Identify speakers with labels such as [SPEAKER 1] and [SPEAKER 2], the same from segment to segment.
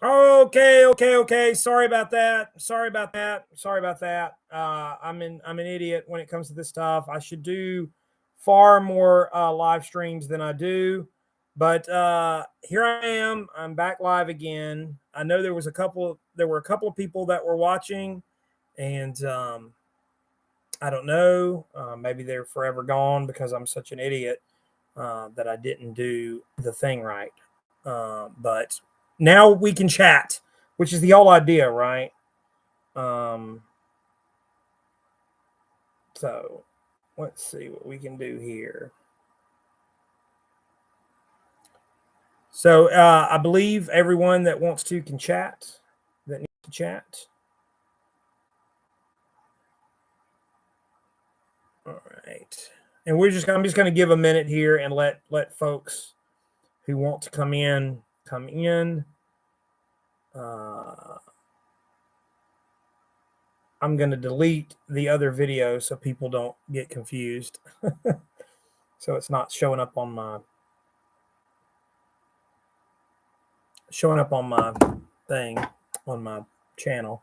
[SPEAKER 1] Okay. Sorry about that. I'm an idiot when it comes to this stuff. I should do far more live streams than I do. But here I am. I'm back live again. I know there were a couple of people that were watching, and I don't know. Maybe they're forever gone because I'm such an idiot that I didn't do the thing right. But now we can chat, which is the whole idea, right? Um, so let's see what we can do here. So I believe everyone that wants to can chat, that needs to chat. All right. And I'm just going to give a minute here and let folks who want to come in come in. I'm going to delete the other video so people don't get confused. So it's not showing up on my thing on my channel.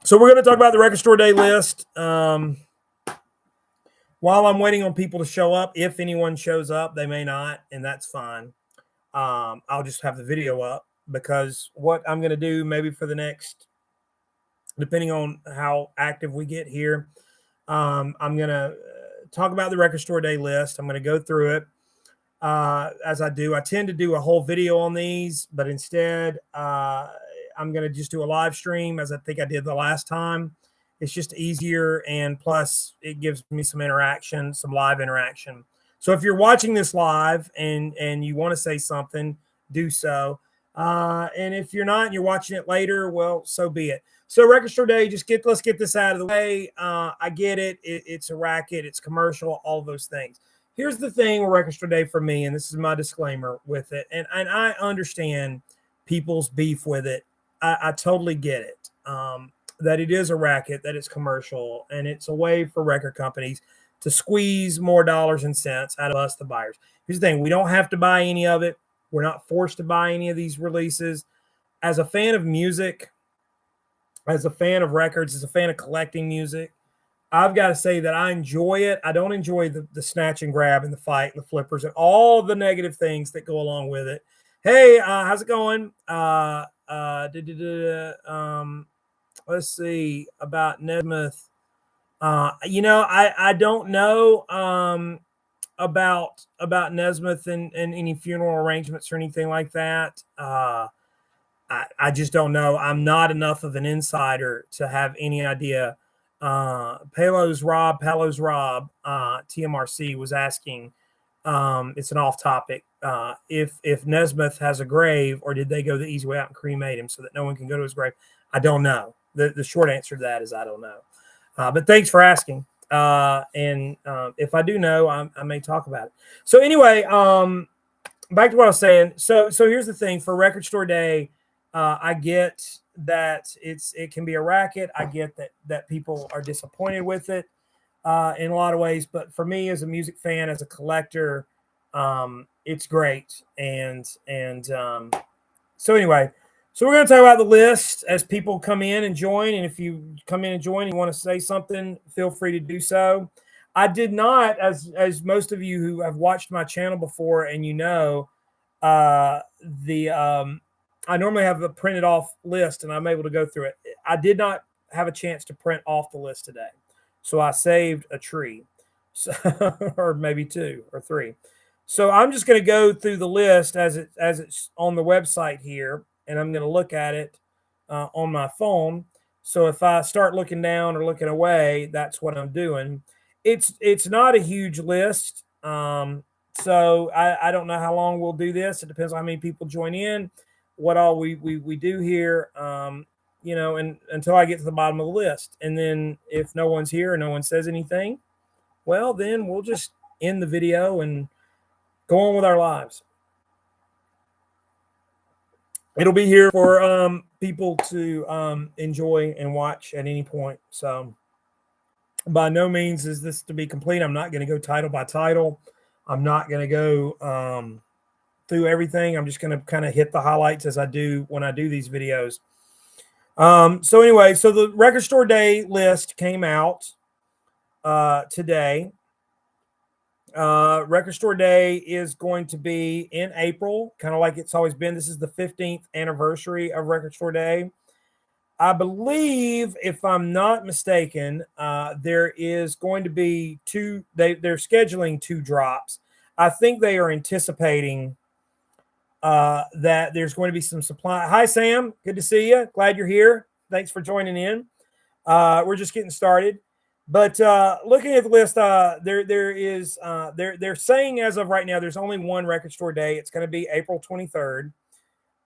[SPEAKER 1] So we're going to talk about the record store day list. While I'm waiting on people to show up, if anyone shows up, they may not, and that's fine. I'll just have the video up because what I'm going to do maybe for the next, depending on how active we get here, I'm going to talk about the record store day list. I'm going to go through it. As I do, I tend to do a whole video on these, but instead, I'm going to just do a live stream as I think I did the last time. It's just easier, and plus, it gives me some interaction, some live interaction. So if you're watching this live and you want to say something, do so. And if you're not and you're watching it later, well, so be it. So record store day, let's get this out of the way. I get it. It's a racket. It's commercial, all of those things. Here's the thing with record store day for me, and this is my disclaimer with it. And I understand people's beef with it. I totally get it. That it is a racket, that it's commercial, and it's a way for record companies to squeeze more dollars and cents out of us, the buyers. Here's the thing: we don't have to buy any of it. We're not forced to buy any of these releases. As a fan of music, as a fan of records, as a fan of collecting music, I've got to say that I enjoy it. I don't enjoy the snatch and grab and the fight and the flippers and all the negative things that go along with it. Hey, how's it going? Let's see about Nesmith. I don't know about Nesmith and any funeral arrangements or anything like that. I just don't know. I'm not enough of an insider to have any idea. Palos Rob, TMRC was asking. It's an off topic. If Nesmith has a grave, or did they go the easy way out and cremate him so that no one can go to his grave? I don't know. The short answer to that is I don't know. But thanks for asking. And if I do know, I may talk about it. So anyway, back to what I was saying. So here's the thing for Record Store Day. I get that it can be a racket. I get that people are disappointed with it in a lot of ways. But for me, as a music fan, as a collector, it's great. And so anyway, so we're going to talk about the list as people come in and join. And if you come in and join, and you want to say something, feel free to do so. I did not, as most of you who have watched my channel before, and I normally have a printed off list, and I'm able to go through it. I did not have a chance to print off the list today, so I saved a tree, so, or maybe 2 or 3. So I'm just going to go through the list as it's on the website here, and I'm going to look at it on my phone. So if I start looking down or looking away, that's what I'm doing. It's not a huge list, so I don't know how long we'll do this. It depends on how many people join in, what all we do here, and until I get to the bottom of the list. And then if no one's here and no one says anything, well, then we'll just end the video and go on with our lives. It'll be here for people to enjoy and watch at any point. So by no means is this to be complete. I'm not going to go title by title. I'm not going to go through everything. I'm just going to kind of hit the highlights as I do when I do these videos. So anyway, so the Record Store Day list came out today. Record Store Day is going to be in April, kind of like it's always been. This is the 15th anniversary of Record Store Day. I believe, if I'm not mistaken, there is going to be two. They're scheduling 2 drops. I think they are anticipating that there's going to be some supply. Hi, Sam. Good to see you. Glad you're here. Thanks for joining in. We're just getting started. But looking at the list, they're saying as of right now, there's only one Record Store Day. It's going to be April 23rd.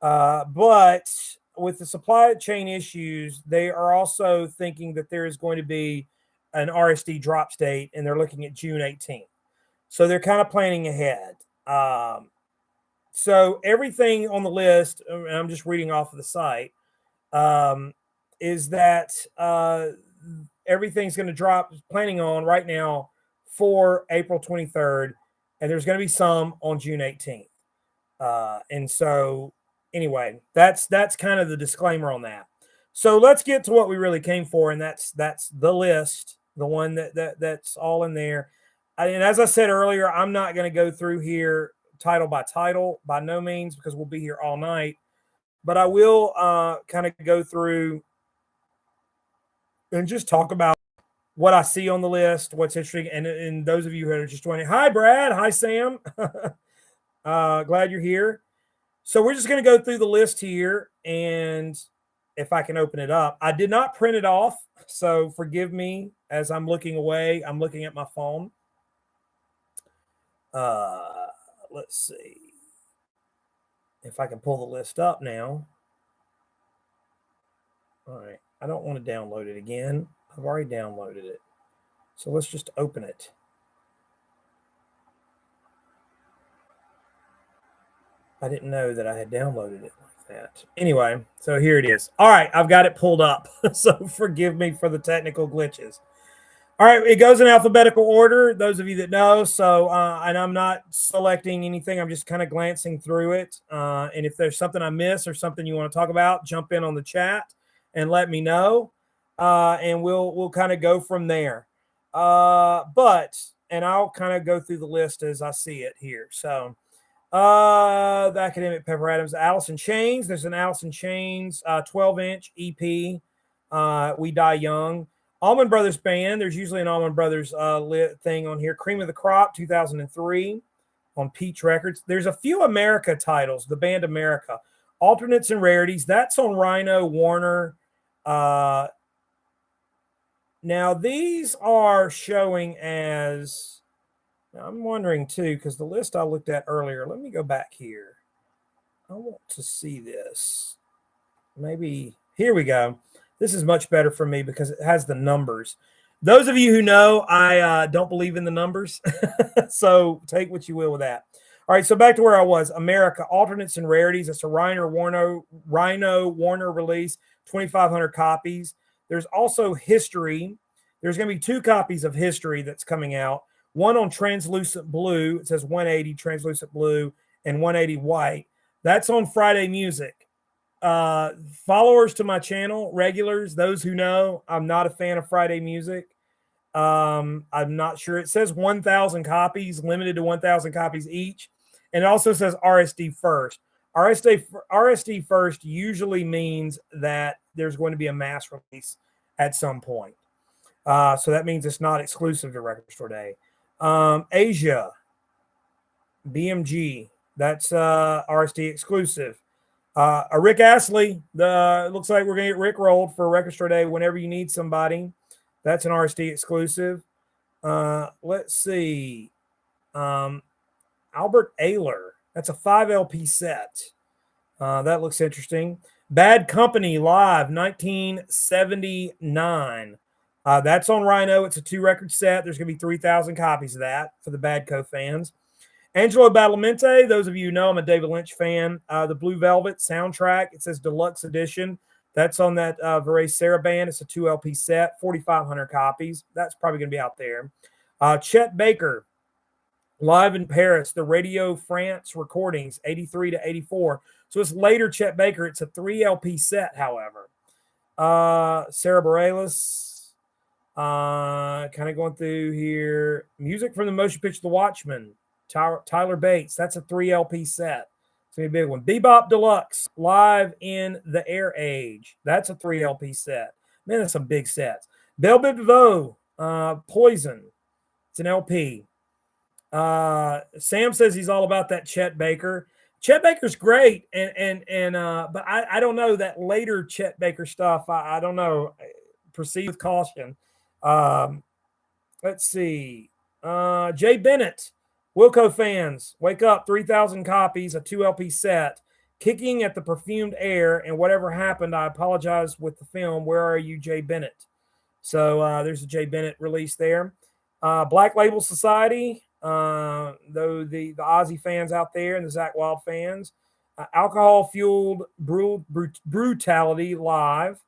[SPEAKER 1] But with the supply chain issues, they are also thinking that there is going to be an RSD drops date, and they're looking at June 18th. So they're kind of planning ahead. So everything on the list, and I'm just reading off of the site, is that everything's going to drop, planning on right now for April 23rd, and there's going to be some on June 18th. And so anyway, that's kind of the disclaimer on that. So let's get to what we really came for, and that's the list, the one that's all in there. And as I said earlier, I'm not going to go through here title by title by no means, because we'll be here all night. But I will kind of go through and just talk about what I see on the list, what's interesting. And those of you who are just joining, hi, Brad. Hi, Sam. Glad you're here. So we're just going to go through the list here, and if I can open it up. I did not print it off, so forgive me as I'm looking away. I'm looking at my phone. Let's see if I can pull the list up now. All right. I don't want to download it again. I've already downloaded it. So let's just open it. I didn't know that I had downloaded it like that. Anyway, so here it is. All right, I've got it pulled up. So forgive me for the technical glitches. All right, it goes in alphabetical order, those of you that know. So, and I'm not selecting anything. I'm just kind of glancing through it. And if there's something I miss or something you want to talk about, jump in on the chat and let me know. And we'll kind of go from there. And I'll kind of go through the list as I see it here. So, the Academic Pepper Adams, Alice in Chains. There's an Alice in Chains 12-inch EP. We Die Young. Allman Brothers Band. There's usually an Allman Brothers thing on here. Cream of the Crop, 2003 on Peach Records. There's a few America titles, the band America. Alternates and Rarities. That's on Rhino, Warner. Now, these are showing as... Now, I'm wondering, too, because the list I looked at earlier. Let me go back here. I want to see this. Maybe... Here we go. This is much better for me because it has the numbers. Those of you who know, I don't believe in the numbers. So take what you will with that. All right, so back to where I was. America, Alternates and Rarities. It's a Rhino Warner release, 2,500 copies. There's also History. There's going to be 2 copies of History that's coming out. One on Translucent Blue. It says 180 Translucent Blue and 180 White. That's on Friday Music. Followers to my channel, regulars, those who know, I'm not a fan of Friday Music. I'm not sure. It says 1,000 copies, limited to 1,000 copies each. And it also says RSD first. RSD first usually means that there's going to be a mass release at some point. So that means it's not exclusive to Record Store Day. Asia, BMG, that's RSD exclusive. A Rick Astley, it looks like we're going to get Rick rolled for Record Store Day whenever you need somebody. That's an RSD exclusive. Let's see. Albert Ayler. That's a 5 LP set. That looks interesting. Bad Company Live, 1979. That's on Rhino. It's a 2-record set. There's going to be 3,000 copies of that for the Bad Co fans. Angelo Badalamenti, those of you who know, I'm a David Lynch fan. The Blue Velvet soundtrack, it says Deluxe Edition. That's on that Varese Sarabande. It's a 2 LP set, 4,500 copies. That's probably going to be out there. Chet Baker, Live in Paris, the Radio France recordings, 83 to 84. So it's later Chet Baker. It's a 3 LP set, however. Sarah Bareilles, kind of going through here. Music from the motion picture The Watchmen, Tyler Bates. That's a 3 LP set. It's going to be a big one. Bebop Deluxe, Live in the Air Age. That's a 3 LP set. Man, that's some big sets. Belle Biv DeVoe, Poison. It's an LP. Sam says he's all about that Chet Baker. Chet Baker's great, but I don't know that later Chet Baker stuff. I don't know. Proceed with caution. Let's see. Jay Bennett, Wilco fans, wake up! 3,000 copies, a 2 LP set. Kicking at the Perfumed Air, and whatever happened, I apologize with the film. Where are you, Jay Bennett? So there's a Jay Bennett release there. Black Label Society. Though the Ozzy fans out there and the Zakk Wylde fans, Alcohol Fueled Brutality Live.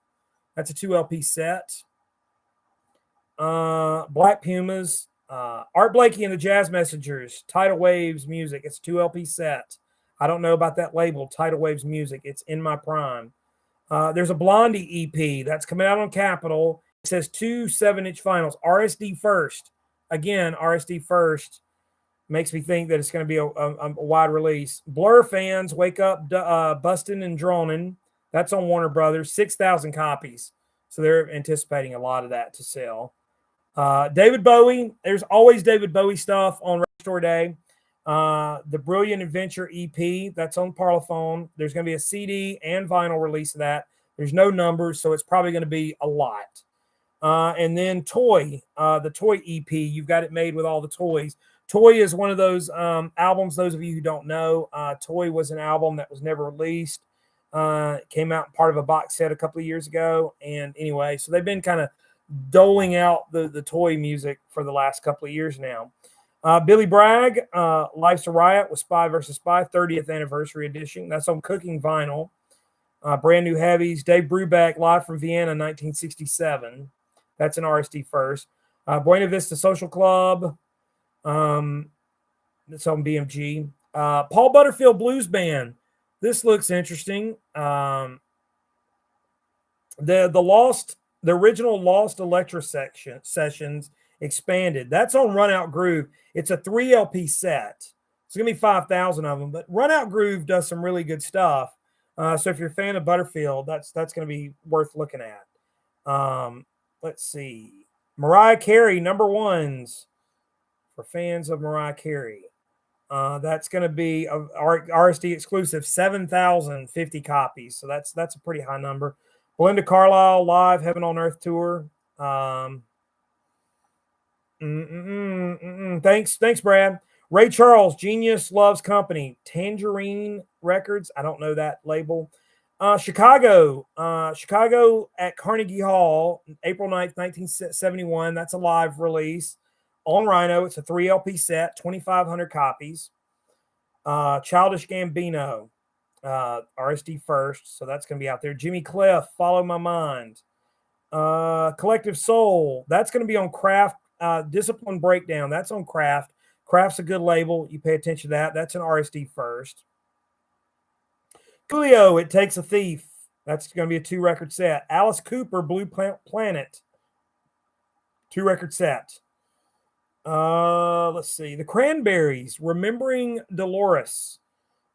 [SPEAKER 1] That's a 2 LP set. Black Pumas, Art Blakey and the Jazz Messengers, Tidal Waves Music. It's a 2 LP set. I don't know about that label, Tidal Waves Music. It's in my prime. There's a Blondie EP that's coming out on Capitol. It says 2 7-inch finals. RSD first. Again, RSD first. Makes me think that it's going to be a wide release. Blur fans, wake up! Bustin' and Dronin'. That's on Warner Brothers. 6,000 copies. So they're anticipating a lot of that to sell. David Bowie. There's always David Bowie stuff on Record Store Day. The Brilliant Adventure EP. That's on Parlophone. There's going to be a CD and vinyl release of that. There's no numbers, so it's probably going to be a lot. And then Toy. The Toy EP. You've got it made with all the toys. Toy is one of those albums, those of you who don't know, Toy was an album that was never released. It came out part of a box set a couple of years ago. And anyway, so they've been kind of doling out the Toy music for the last couple of years now. Billy Bragg, Life's a Riot with Spy vs. Spy, 30th anniversary edition. That's on Cooking Vinyl. Brand New Heavies, Dave Brubeck, Live from Vienna, 1967. That's an RSD first. Buena Vista Social Club. It's on BMG. Paul Butterfield Blues Band. This looks interesting. The original Lost Electra sessions expanded. That's on Run Out Groove. It's a 3 LP set. It's gonna be 5,000 of them, but Run Out Groove does some really good stuff. So if you're a fan of Butterfield, that's gonna be worth looking at. Let's see. Mariah Carey number ones. For fans of Mariah Carey, that's going to be a RSD exclusive, 7,050 copies. So that's a pretty high number. Belinda Carlisle Live Heaven on Earth tour. Thanks, Brad. Ray Charles, Genius Loves Company, Tangerine Records. I don't know that label. Chicago at Carnegie Hall, April 9th, 1971. That's a live release. On Rhino, it's a 3 LP set, 2,500 copies. Childish Gambino, RSD first, so that's going to be out there. Jimmy Cliff, Follow My Mind. Collective Soul, that's going to be on Craft. Discipline Breakdown, that's on Craft. Craft's a good label. You pay attention to that. That's an RSD first. Coolio, It Takes a Thief. That's going to be a 2-record set. Alice Cooper, Blue Planet. 2-record set. Let's see. The Cranberries, Remembering Dolores.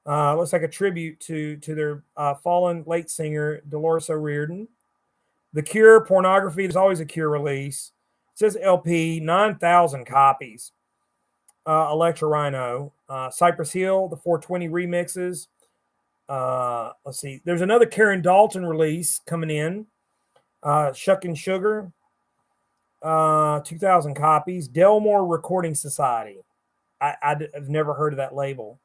[SPEAKER 1] Looks like a tribute to their fallen late singer, Dolores O'Riordan. The Cure, Pornography. There's always a Cure release. It says LP, 9,000 copies. Electra Rhino. Cypress Hill, the 420 remixes. Let's see. There's another Karen Dalton release coming in. Shuck and Sugar. 2,000 copies. Delmore Recording Society. I've never heard of that label.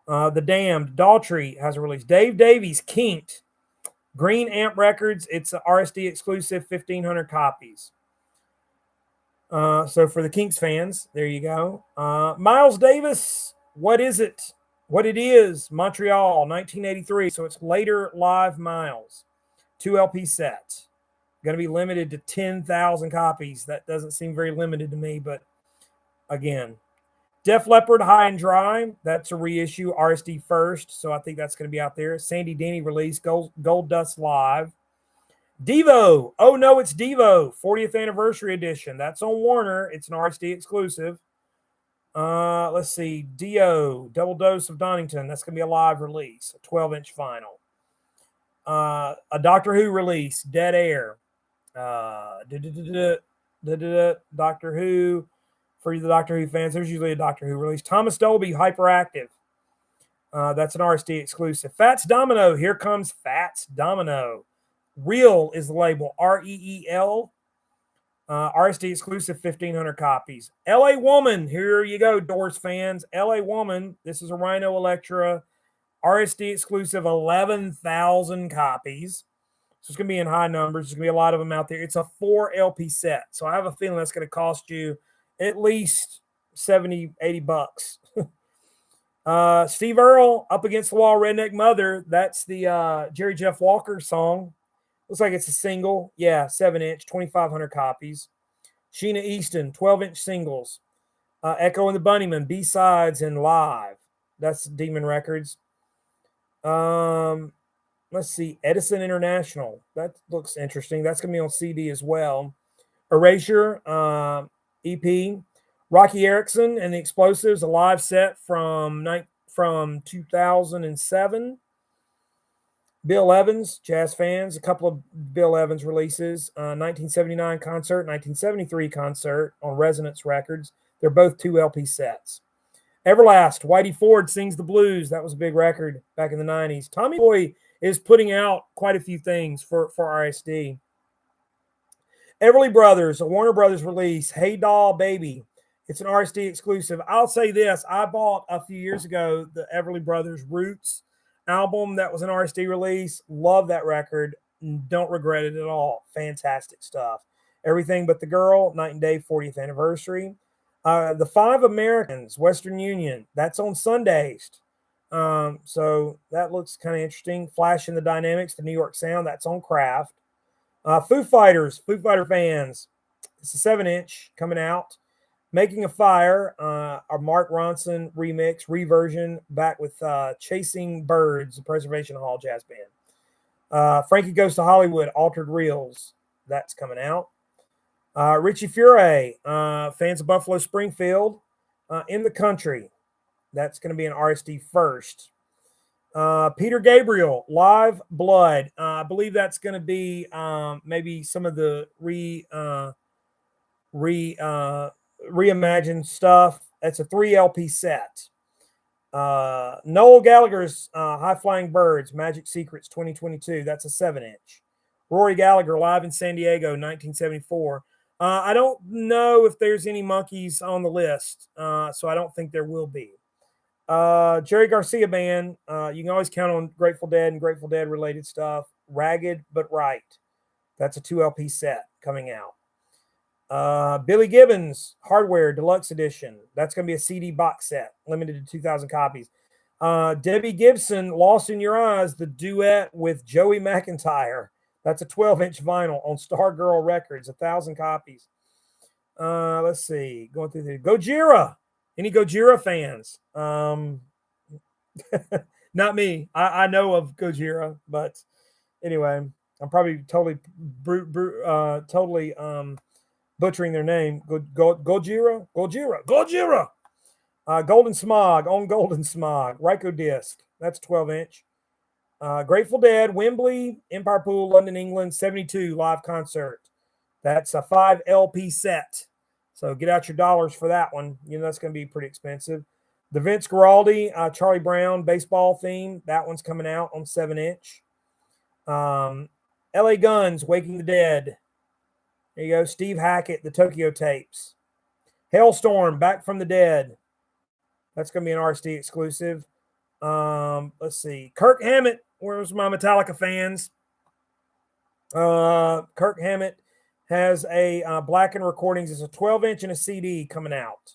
[SPEAKER 1] The Damned, Daughtry has a release. Dave Davies, Kinked. Green Amp Records. It's an RSD exclusive, 1,500 copies. So for the Kinks fans, there you go. Miles Davis, What Is It? What It Is, Montreal, 1983. So it's later live Miles. 2 LP set. Going to be limited to 10,000 copies. That doesn't seem very limited to me, but again. Def Leppard, High and Dry. That's a reissue, RSD first. So I think that's going to be out there. Sandy Denny release, Gold Dust Live. Devo. Oh, no, it's Devo. 40th Anniversary Edition. That's on Warner. It's an RSD exclusive. Let's see. Dio, Double Dose of Donington. That's going to be a live release, a 12-inch vinyl. A Doctor Who release, Dead Air. Doctor Who. For the Doctor Who fans, there's usually a Doctor Who release. Thomas Dolby, Hyperactive. That's an RSD exclusive. Fats Domino. Here comes Fats Domino. Real is the label. REEL. RSD exclusive, 1,500 copies. LA Woman. Here you go, Doors fans. LA Woman. This is a Rhino Electra. RSD exclusive, 11,000 copies. So it's going to be in high numbers. There's going to be a lot of them out there. It's a 4 LP set. So I have a feeling that's going to cost you at least 70, 80 bucks. Steve Earle, Up Against the Wall, Redneck Mother. That's the Jerry Jeff Walker song. Looks like it's a single. Yeah, 7-inch, 2,500 copies. Sheena Easton, 12-inch singles. Echo and the Bunnymen, B-sides and live. That's Demon Records. Let's see. Edison International. That looks interesting. That's going to be on CD as well. Erasure, EP. Rocky Erickson and the Explosives, a live set from 2007. Bill Evans, jazz fans, a couple of Bill Evans releases. 1979 concert, 1973 concert on Resonance Records. They're both 2 LP sets. Everlast, Whitey Ford Sings the Blues. That was a big record back in the 90s. Tommy Boy is putting out quite a few things for RSD. Everly Brothers, a Warner Brothers release. Hey Doll Baby. It's an RSD exclusive. I'll say this. I bought a few years ago the Everly Brothers Roots album. That was an RSD release. Love that record. Don't regret it at all. Fantastic stuff. Everything But the Girl, Night and Day 40th Anniversary. The Five Americans, Western Union. That's on Sundays. So that looks kind of interesting. Flash in the Dynamics, the New York Sound. That's on Craft. Foo Fighter fans. It's a 7-inch coming out. Making a Fire, a Mark Ronson remix, reversion, back with Chasing Birds, the Preservation Hall Jazz Band. Frankie Goes to Hollywood, Altered Reels. That's coming out. Richie Furay, fans of Buffalo Springfield, In the Country. That's going to be an RSD first. Peter Gabriel, Live Blood. I believe that's going to be maybe some of the reimagined stuff. That's a 3 LP set. Noel Gallagher's High Flying Birds, Magic Secrets 2022. That's a 7-inch. Rory Gallagher, live in San Diego, 1974. I don't know if there's any monkeys on the list, so I don't think there will be. Jerry Garcia Band, you can always count on Grateful Dead and Grateful Dead related stuff. Ragged But Right. That's a 2 LP set coming out. Billy Gibbons, Hardware Deluxe Edition. That's going to be a CD box set, limited to 2,000 copies. Debbie Gibson, Lost in Your Eyes, the duet with Joey McIntyre. That's a 12-inch vinyl on Stargirl Records, 1,000 copies. Let's see. Going through the Gojira. Any Gojira fans? Not me. I know of Gojira, but anyway, I'm probably totally butchering their name. Gojira. Golden Smog, on Golden Smog. Ryko Disc. That's 12-inch. Grateful Dead, Wembley, Empire Pool, London, England, 72 live concert. That's a 5 LP set. So get out your dollars for that one. You know that's going to be pretty expensive. The Vince Guaraldi, Charlie Brown baseball theme. That one's coming out on 7-inch. LA Guns, Waking the Dead. There you go. Steve Hackett, the Tokyo Tapes. Hailstorm, Back from the Dead. That's going to be an RSD exclusive. Let's see. Kirk Hammett. Where's my Metallica fans? Kirk Hammett has a Blackened Recordings. It's a 12-inch and a CD coming out.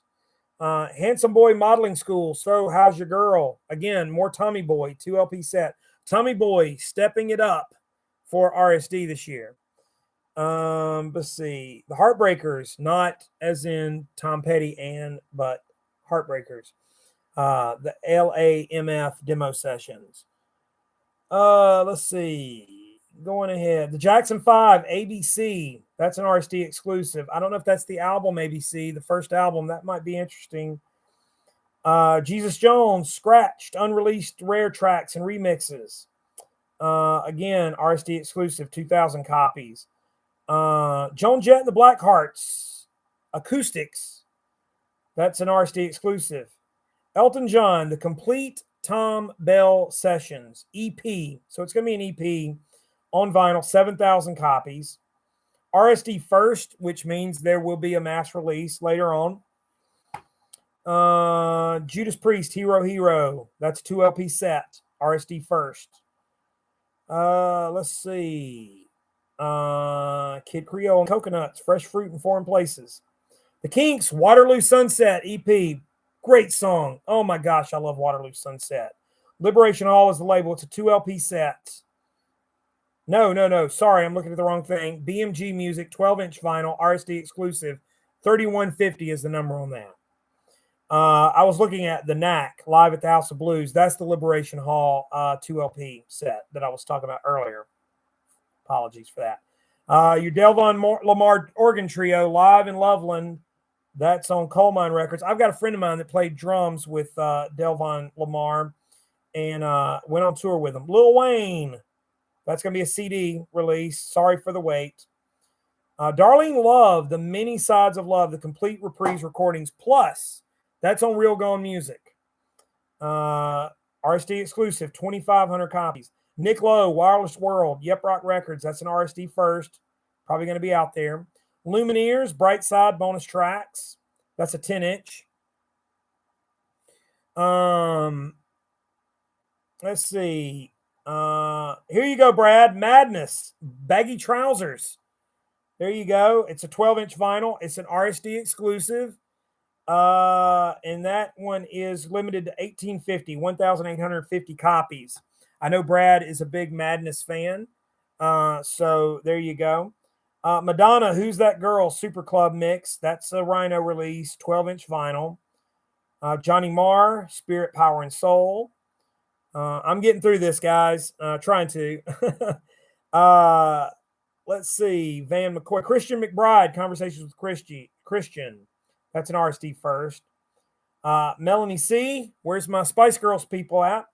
[SPEAKER 1] Handsome Boy Modeling School. So How's Your Girl? Again, more Tommy Boy, 2 LP set. Tommy Boy stepping it up for RSD this year. Let's see. The Heartbreakers, not as in Tom Petty but Heartbreakers. The LAMF demo sessions. Let's see. Going ahead. The Jackson 5 ABC. That's an RSD exclusive. I don't know if that's the album ABC, the first album. That might be interesting. Jesus Jones, Scratched, unreleased rare tracks and remixes. Again, RSD exclusive, 2,000 copies. Joan Jett and the Blackhearts, Acoustics. That's an RSD exclusive. Elton John, The Complete Tom Bell Sessions, EP. So it's going to be an EP on vinyl, 7,000 copies. RSD first, which means there will be a mass release later on. Judas Priest, Hero Hero. That's 2 LP set. RSD first. Let's see. Kid Creole and Coconuts, Fresh Fruit in Foreign Places. The Kinks, Waterloo Sunset EP. Great song. Oh my gosh, I love Waterloo Sunset. Liberation Hall is the label. It's a 2 LP set. No. Sorry, I'm looking at the wrong thing. BMG Music, 12-inch vinyl, RSD exclusive. 3150 is the number on that. I was looking at the Knack live at the House of Blues. That's the Liberation Hall 2 LP set that I was talking about earlier. Apologies for that. Your Delvon Lamar organ trio live in Loveland. That's on Coal Mine Records. I've got a friend of mine that played drums with Delvon Lamar and went on tour with him. Lil Wayne. That's going to be a CD release. Sorry for the wait. Darlene Love, The Many Sides of Love, the complete reprise recordings plus. That's on Real Gone Music. RSD exclusive, 2,500 copies. Nick Lowe, Wireless World, Yep Rock Records. That's an RSD first. Probably going to be out there. Lumineers, Bright Side bonus tracks. That's a 10-inch. Let's see. Here you go, Brad. Madness, Baggy Trousers. There you go. It's a 12-inch vinyl. It's an RSD exclusive. And that one is limited to 1,850 copies. I know Brad is a big Madness fan. So there you go. Madonna, Who's That Girl? Super Club Mix. That's a Rhino release, 12-inch vinyl. Johnny Marr, Spirit, Power, and Soul. I'm getting through this, guys. Trying to. Let's see. Van McCoy. Christian McBride, Conversations with Christian. That's an RSD first. Melanie C. Where's my Spice Girls people at?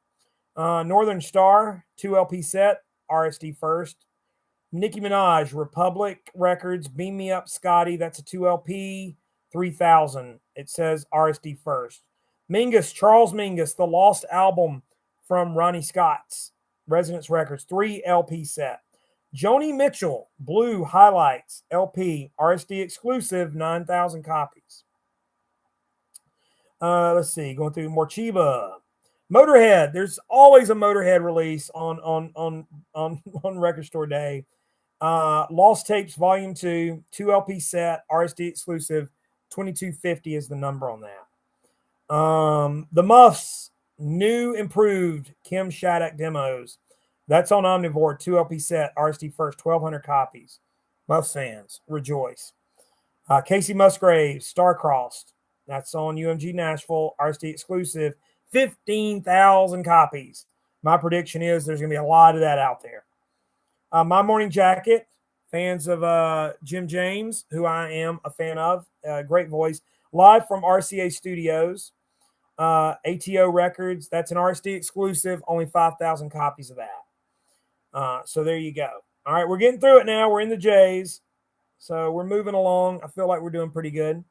[SPEAKER 1] Northern Star, 2 LP set, RSD first. Nicki Minaj, Republic Records, Beam Me Up Scotty. That's a 2 LP, 3,000. It says RSD first. Mingus, Charles Mingus, The Lost Album from Ronnie Scott's Resonance Records, 3 LP set. Joni Mitchell, Blue Highlights, LP, RSD exclusive, 9,000 copies. Let's see, going through Morchiba. Motorhead, there's always a Motorhead release on Record Store Day. Lost Tapes Volume 2, 2 LP set, RSD exclusive, 2,250 is the number on that. The Muffs, new improved Kim Shattuck demos. That's on Omnivore, 2 LP set, RSD first, 1,200 copies. Muffs fans, rejoice. Casey Musgraves, Starcrossed. That's on UMG Nashville, RSD exclusive, 15,000 copies. My prediction is there's going to be a lot of that out there. My Morning Jacket, fans of Jim James, who I am a fan of, great voice, live from RCA Studios, ATO Records. That's an RSD exclusive, only 5,000 copies of that. So there you go. All right, we're getting through it now. We're in the J's, so we're moving along. I feel like we're doing pretty good.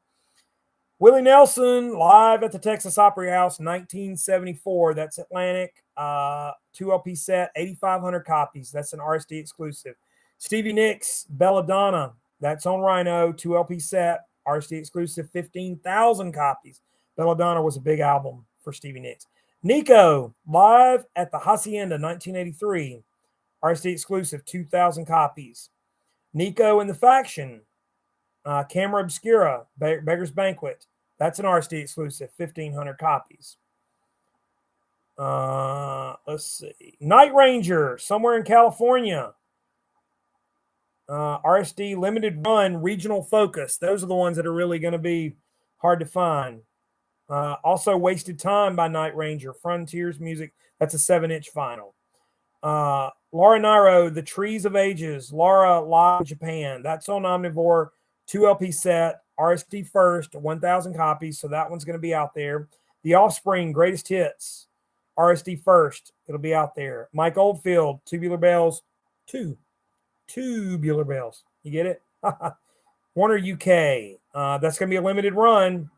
[SPEAKER 1] Willie Nelson, live at the Texas Opry House, 1974. That's Atlantic, 2 LP set, 8,500 copies. That's an RSD exclusive. Stevie Nicks, Belladonna. That's on Rhino, 2 LP set, RSD exclusive, 15,000 copies. Belladonna was a big album for Stevie Nicks. Nico, live at the Hacienda, 1983. RSD exclusive, 2,000 copies. Nico and the Faction, Camera Obscura, Beggar's Banquet. That's an RSD exclusive, 1,500 copies. Let's see. Night Ranger, Somewhere in California. RSD limited run, regional focus. Those are the ones that are really going to be hard to find. Also, Wasted Time by Night Ranger, Frontiers Music. That's a 7-inch vinyl. Laura Nyro, The Trees of Ages, Laura Live Japan. That's on Omnivore, 2 LP set, RSD First, 1,000 copies. So that one's going to be out there. The Offspring, Greatest Hits, RSD First. It'll be out there. Mike Oldfield, Tubular Bells, 2. Tubular Bells. You get it? Warner UK. That's going to be a limited run.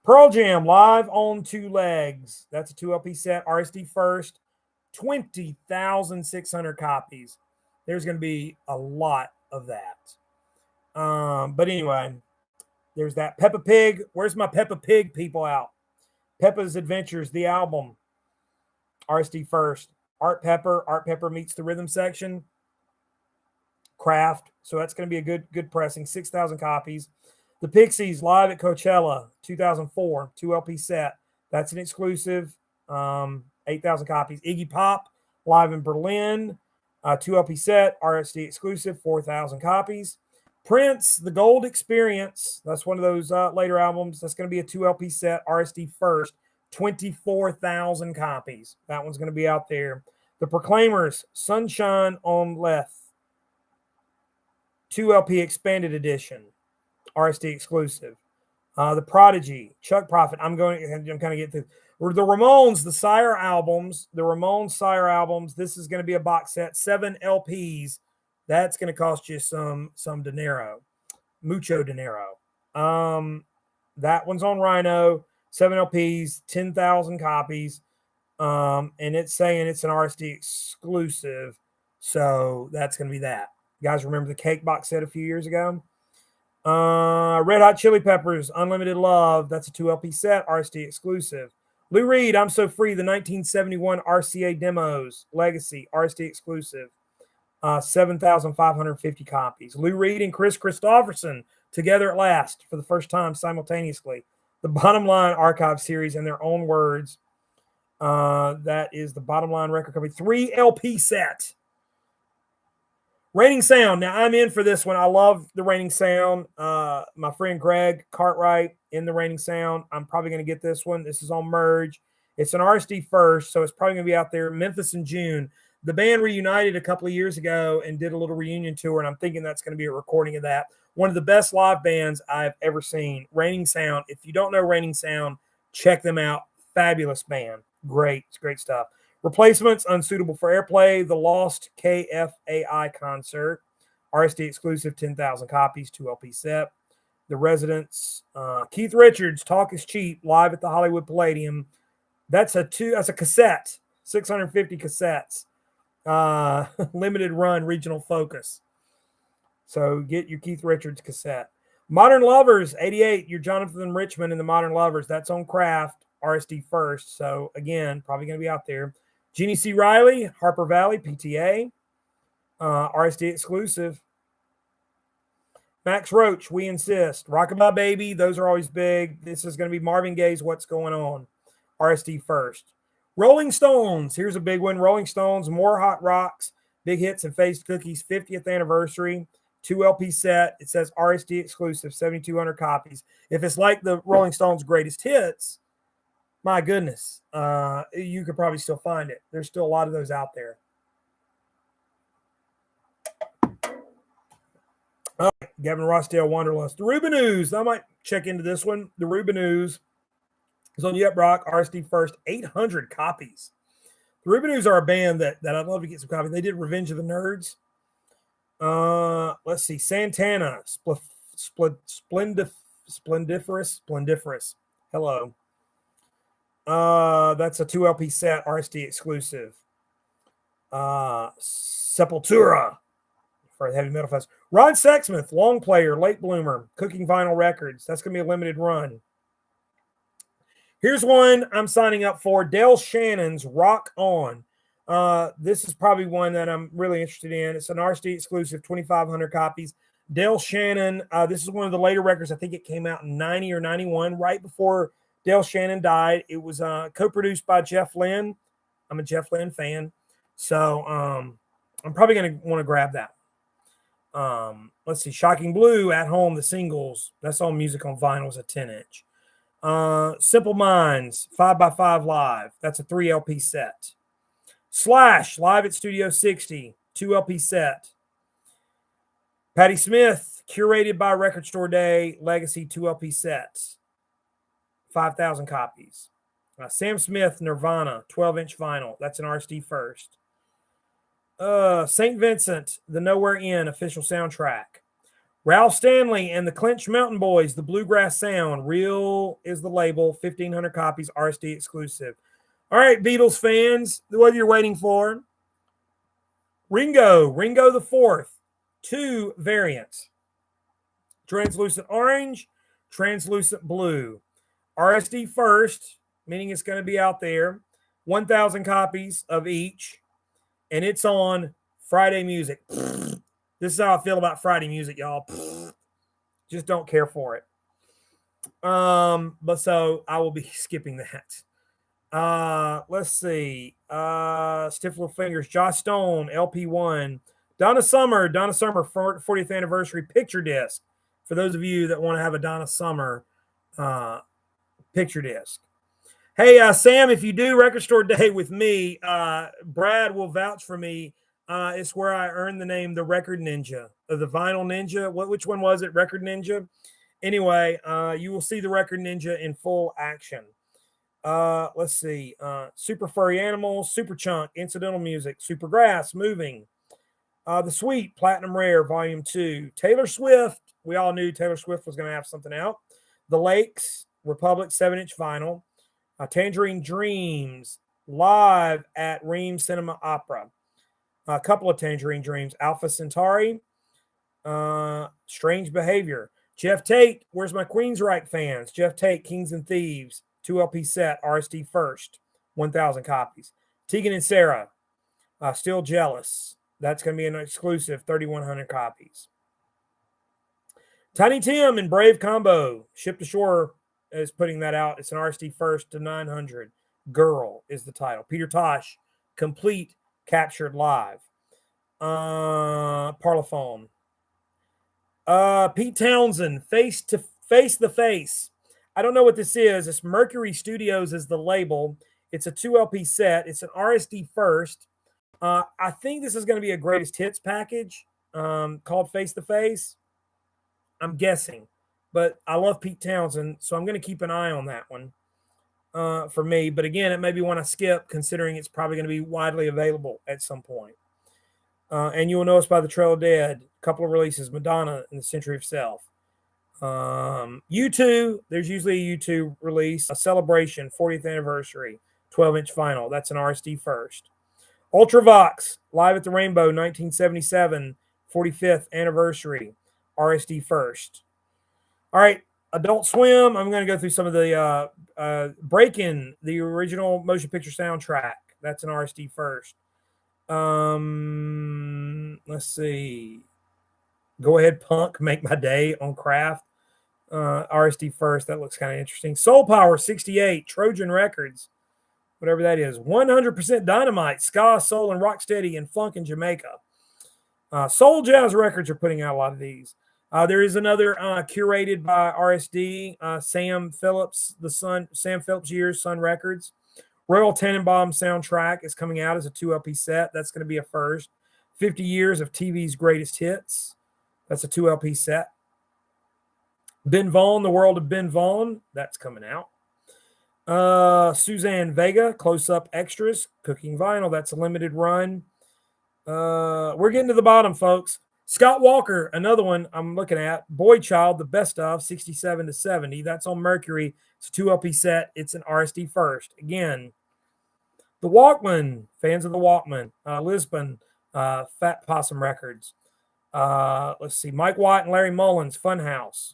[SPEAKER 1] Pearl Jam, Live on 2 Legs. That's a 2 LP set, RSD First. 20,600 copies. There's going to be a lot of that. But anyway, there's that. Peppa Pig. Where's my Peppa Pig people out? Peppa's Adventures, the album. RSD First. Art Pepper meets the rhythm section. Craft. So that's going to be a good pressing. 6,000 copies. The Pixies, Live at Coachella, 2004, 2 LP set. That's an exclusive. 8,000 copies. Iggy Pop, Live in Berlin, 2 LP set, RSD exclusive, 4,000 copies. Prince, The Gold Experience, that's one of those later albums. That's going to be a 2 LP set, RSD First, 24,000 copies. That one's going to be out there. The Proclaimers, Sunshine on Leth, 2 LP expanded edition, RSD exclusive. The Prodigy, Chuck Prophet. I'm kind of get through. The Ramones, the Sire albums. The Ramones Sire albums. This is going to be a box set, 7 LPs. That's going to cost you some dinero, mucho dinero. That one's on Rhino, 7 LPs, 10,000 copies. And it's saying it's an RSD exclusive, so that's going to be that. You guys remember the Cake box set a few years ago? Red Hot Chili Peppers, Unlimited Love. That's a 2 LP set, RSD exclusive. Lou Reed, I'm So Free, the 1971 RCA demos, Legacy, RSD exclusive. 7,550 copies. Lou Reed and Chris Christopherson together at last for the first time simultaneously. The Bottom Line Archive series in their own words. That is the Bottom Line Record Company. 3 LP set. Raining Sound. Now, I'm in for this one. I love the Raining Sound. My friend Greg Cartwright in the Raining Sound. I'm probably going to get this one. This is on Merge. It's an RSD First, so it's probably going to be out there. Memphis in June. The band reunited a couple of years ago and did a little reunion tour, and I'm thinking that's going to be a recording of that. One of the best live bands I've ever seen. Raining Sound. If you don't know Raining Sound, check them out. Fabulous band. Great. It's great stuff. Replacements, Unsuitable for Airplay, The Lost KFAI Concert, RSD exclusive, 10,000 copies, 2 LP set. The Residents, Keith Richards, Talk is Cheap, live at the Hollywood Palladium. That's a cassette, 650 cassettes. Limited run, regional focus. So get your Keith Richards cassette. Modern Lovers, 88, your Jonathan Richman and the Modern Lovers. That's on Craft, RSD First. So again, probably going to be out there. Jeannie C. Riley, Harper Valley, PTA, RSD exclusive. Max Roach, We Insist. Rockabye Baby, those are always big. This is going to be Marvin Gaye's What's Going On, RSD First. Rolling Stones, here's a big one. Rolling Stones, More Hot Rocks, Big Hits and Phased Cookies, 50th anniversary, 2 LP set. It says RSD exclusive, 7,200 copies. If it's like the Rolling Stones' greatest hits, my goodness, you could probably still find it. There's still a lot of those out there. All right, Gavin Rossdale, Wanderlust. The Rubinoos, I might check into this one. The Rubinoos is on Yep Rock, RSD First, 800 copies. The Rubinoos are a band that I'd love to get some copies. They did Revenge of the Nerds. Let's see, Santana, Splendiferous. Hello. That's a 2 LP set, RSD exclusive. Sepultura for the Heavy Metal Fest. Ron Sexsmith, Long Player, Late Bloomer, Cooking Vinyl Records. That's going to be a limited run. Here's one I'm signing up for. Dale Shannon's Rock On. This is probably one that I'm really interested in. It's an RSD exclusive, 2,500 copies. Dale Shannon, this is one of the later records. I think it came out in 90 or 91, right before Dale Shannon died. It was co-produced by Jeff Lynne. I'm a Jeff Lynne fan. So I'm probably going to want to grab that. Let's see. Shocking Blue, At Home, the singles. That's all music on vinyl. Is a 10-inch. Simple Minds, 5x5 Live. That's a 3 LP set. Slash, live at Studio 60, 2 LP set. Patti Smith, curated by Record Store Day, Legacy 2 LP sets, 5,000 copies. Sam Smith, Nirvana, 12-inch vinyl. That's an RSD first. St. Vincent, the Nowhere Inn official soundtrack. Ralph Stanley and the Clinch Mountain Boys, the Bluegrass Sound. Real is the label, 1,500 copies, RSD exclusive. All right, Beatles fans, what you're waiting for? Ringo the Fourth, 2 variants. Translucent orange, translucent blue. RSD first, meaning it's going to be out there. 1,000 copies of each. And it's on Friday Music. This is how I feel about Friday Music, y'all. Just don't care for it. But so I will be skipping that. Let's see. Stiff Little Fingers, Joss Stone, LP1. Donna Summer, 40th anniversary picture disc. For those of you that want to have a Donna Summer picture disc. Hey, Sam, if you do Record Store Day with me, Brad will vouch for me. It's where I earned the name the Record Ninja, or the Vinyl Ninja. Which one was it? Record Ninja? Anyway, you will see the Record Ninja in full action. Let's see. Super Furry Animals, Super Chunk, Incidental Music, Super Grass, Moving. The Sweet, Platinum Rare, Volume 2. Taylor Swift. We all knew Taylor Swift was going to have something out. The Lakes, Republic, 7-inch vinyl. Tangerine Dreams, live at Reims Cinema Opera. A couple of Tangerine Dreams. Alpha Centauri, Strange Behavior. Jeff Tate, where's my Queensryche fans? Jeff Tate, Kings and Thieves, 2 LP set, RSD first, 1,000 copies. Tegan and Sarah, Still Jealous. That's going to be an exclusive, 3,100 copies. Tiny Tim and Brave Combo, Ship to Shore is putting that out. It's an RSD first to 900. Girl is the title. Peter Tosh, Complete, captured live. Parlophone. Pete Townsend, Face the Face. I don't know what this is. It's Mercury Studios is the label. It's a 2 LP set. It's an RSD first. I think this is going to be a greatest hits package called Face the Face. I'm guessing. But I love Pete Townsend, so I'm going to keep an eye on that one for me. But again, it may be one I skip, considering it's probably going to be widely available at some point. And you will know us by the Trail of Dead. A couple of releases, Madonna and the Century of Self. U2, there's usually a U2 release. A Celebration, 40th anniversary, 12-inch vinyl. That's an RSD first. Ultravox, Live at the Rainbow, 1977, 45th anniversary, RSD first. All right, Adult Swim. I'm going to go through some of the Breakin', the original motion picture soundtrack. That's an RSD first. Let's see. Go Ahead Punk, Make My Day on Kraft. RSD first. That looks kind of interesting. Soul Power 68, Trojan Records, whatever that is. 100% Dynamite, Ska, Soul, and Rocksteady, and Funk in Jamaica. Soul Jazz Records are putting out a lot of these. There is another curated by RSD, Sam Phillips Years, Sun Records. Royal Tenenbaum soundtrack is coming out as a 2 LP set. That's going to be a first. 50 Years of TV's Greatest Hits. That's a 2 LP set. Ben Vaughn, The World of Ben Vaughn. That's coming out. Suzanne Vega, Close-Up Extras, Cooking Vinyl. That's a limited run. We're getting to the bottom, folks. Scott Walker, another one I'm looking at. Boy Child, The Best Of, 67 to 70. That's on Mercury. It's a 2 LP set. It's an RSD first. Again, the Walkman, fans of the Walkman. Lisbon, Fat Possum Records. Let's see. Mike White and Larry Mullins, Funhouse.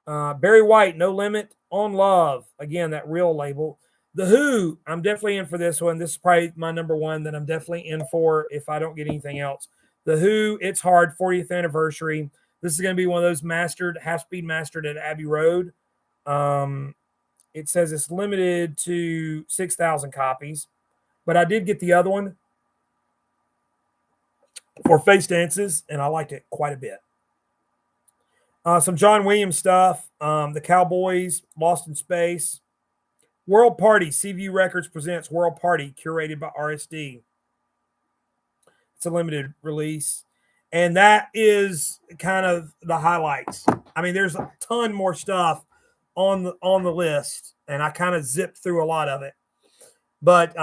[SPEAKER 1] Barry White, No Limit, On Love. Again, that real label. The Who, I'm definitely in for this one. This is probably my number one that I'm definitely in for if I don't get anything else. The Who, It's Hard, 40th anniversary. This is going to be one of those mastered, half-speed mastered at Abbey Road. It says it's limited to 6,000 copies. But I did get the other one for Face Dances, and I liked it quite a bit. Some John Williams stuff. The Cowboys, Lost in Space. World Party, Seaview Records presents World Party, curated by RSD. It's a limited release. And that is kind of the highlights. I mean, there's a ton more stuff on the list, and I kind of zipped through a lot of it. But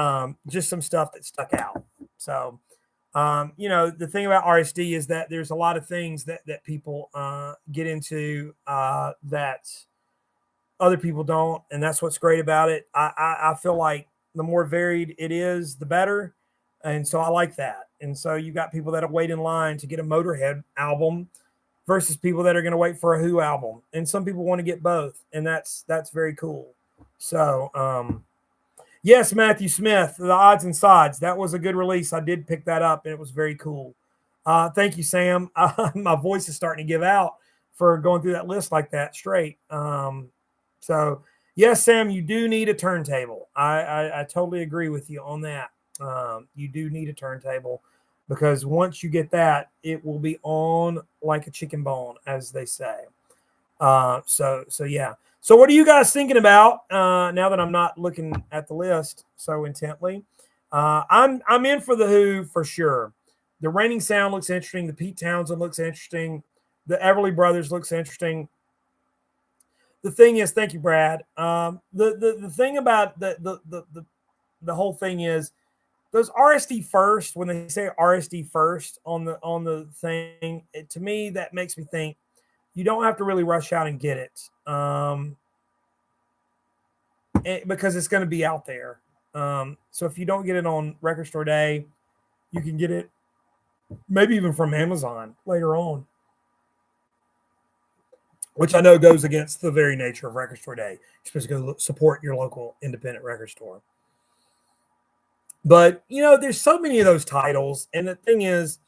[SPEAKER 1] just some stuff that stuck out. So the thing about RSD is that there's a lot of things that people get into that other people don't, and that's what's great about it. I feel like the more varied it is, the better, and so I like that. And so you got people that wait in line to get a Motorhead album versus people that are going to wait for a Who album, and some people want to get both, and that's very cool. So yes, Matthew Smith, The Odds and Sods. That was a good release. I did pick that up, and it was very cool. Thank you, Sam. My voice is starting to give out for going through that list like that straight. So, yes, Sam, you do need a turntable. I totally agree with you on that. You do need a turntable because once you get that, it will be on like a chicken bone, as they say. So yeah. So what are you guys thinking about now that I'm not looking at the list so intently? I'm in for the Who for sure. The Raining Sound looks interesting. The Pete Townsend looks interesting. The Everly Brothers looks interesting. The thing is, thank you, Brad. The thing about the whole thing is those RSD first. When they say RSD first on the thing, to me that makes me think you don't have to really rush out and get it, because it's going to be out there. So if you don't get it on Record Store Day, you can get it maybe even from Amazon later on, which I know goes against the very nature of Record Store Day. You're supposed to go support your local independent record store. But, there's so many of those titles. And the thing is,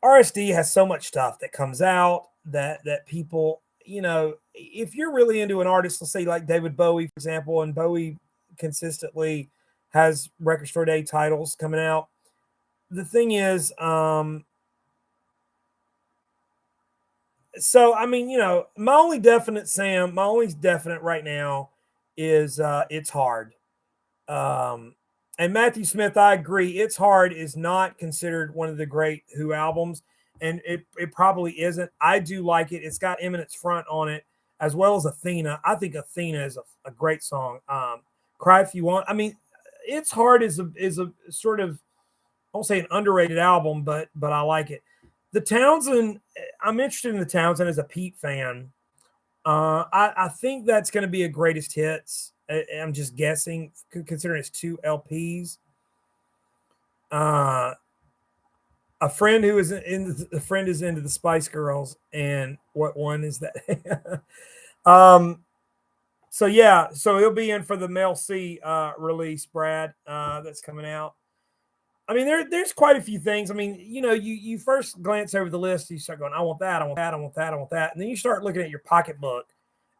[SPEAKER 1] RSD has so much stuff that comes out that people, if you're really into an artist, let's say like David Bowie, for example, and Bowie consistently has Record Store Day titles coming out. The thing is, so I mean, my only definite right now is It's Hard. And Matthew Smith, I agree. It's Hard is not considered one of the great Who albums, and it probably isn't. I do like it. It's got Eminence Front on it, as well as Athena. I think Athena is a great song. Cry If You Want. I mean, It's Hard is a sort of, I won't say an underrated album, but I like it. The Townsend, I'm interested in the Townsend as a Pete fan. I think that's going to be a greatest hits. I'm just guessing, considering it's 2 LPs. A friend who is a friend is into the Spice Girls, and what one is that? So yeah, so he'll be in for the Mel C release, Brad, that's coming out. I mean, there's quite a few things. I mean, you first glance over the list, you start going, I want that, I want that, I want that, I want that, and then you start looking at your pocketbook.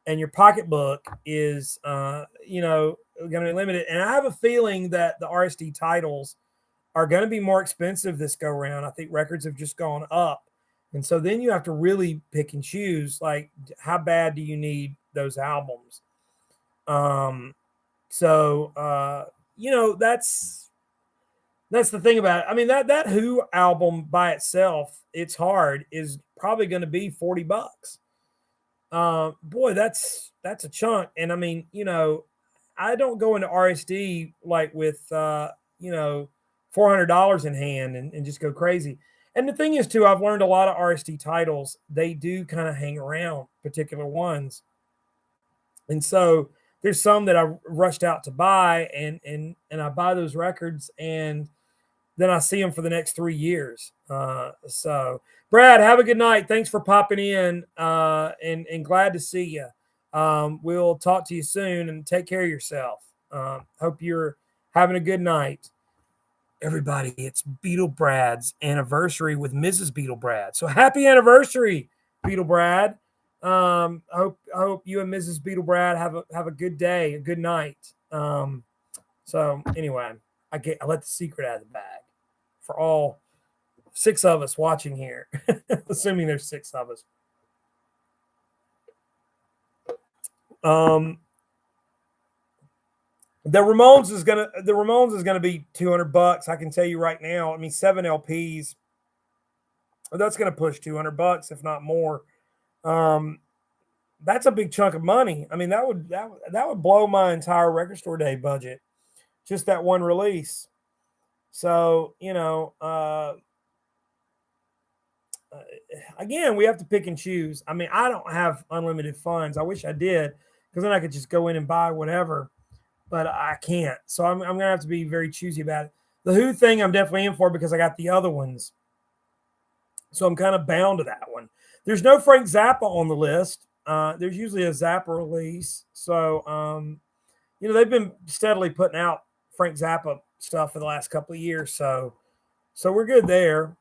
[SPEAKER 1] And your pocketbook is, going to be limited. And I have a feeling that the RSD titles are going to be more expensive this go round. I think records have just gone up. And so then you have to really pick and choose, like, how bad do you need those albums? That's the thing about it. I mean, that Who album by itself, It's Hard, is probably going to be $40. Boy, that's a chunk. And I mean, I don't go into RSD like with $400 in hand and just go crazy. And the thing is too, I've learned a lot of RSD titles, they do kind of hang around particular ones. And so there's some that I rushed out to buy and I buy those records and then I see them for the next 3 years. So Brad, have a good night. Thanks for popping in, and glad to see you. We'll talk to you soon and take care of yourself. Hope you're having a good night. Everybody, it's Beetle Brad's anniversary with Mrs. Beetle Brad. So happy anniversary, Beetle Brad. I hope you and Mrs. Beetle Brad have a good day, a good night. So anyway, I let the secret out of the bag for all 6 of us watching here, assuming there's 6 of us. The Ramones is gonna be $200. I can tell you right now. I mean, 7 LPs. That's gonna push $200, if not more. That's a big chunk of money. I mean, that would blow my entire record store day budget, just that one release. So again, we have to pick and choose. I mean, I don't have unlimited funds. I wish I did, because then I could just go in and buy whatever, but I can't. So I'm gonna have to be very choosy about it. The Who thing I'm definitely in for because I got the other ones, so I'm kind of bound to that one. There's no Frank Zappa on the list. There's usually a Zappa release, so they've been steadily putting out Frank Zappa stuff for the last couple of years, so we're good there.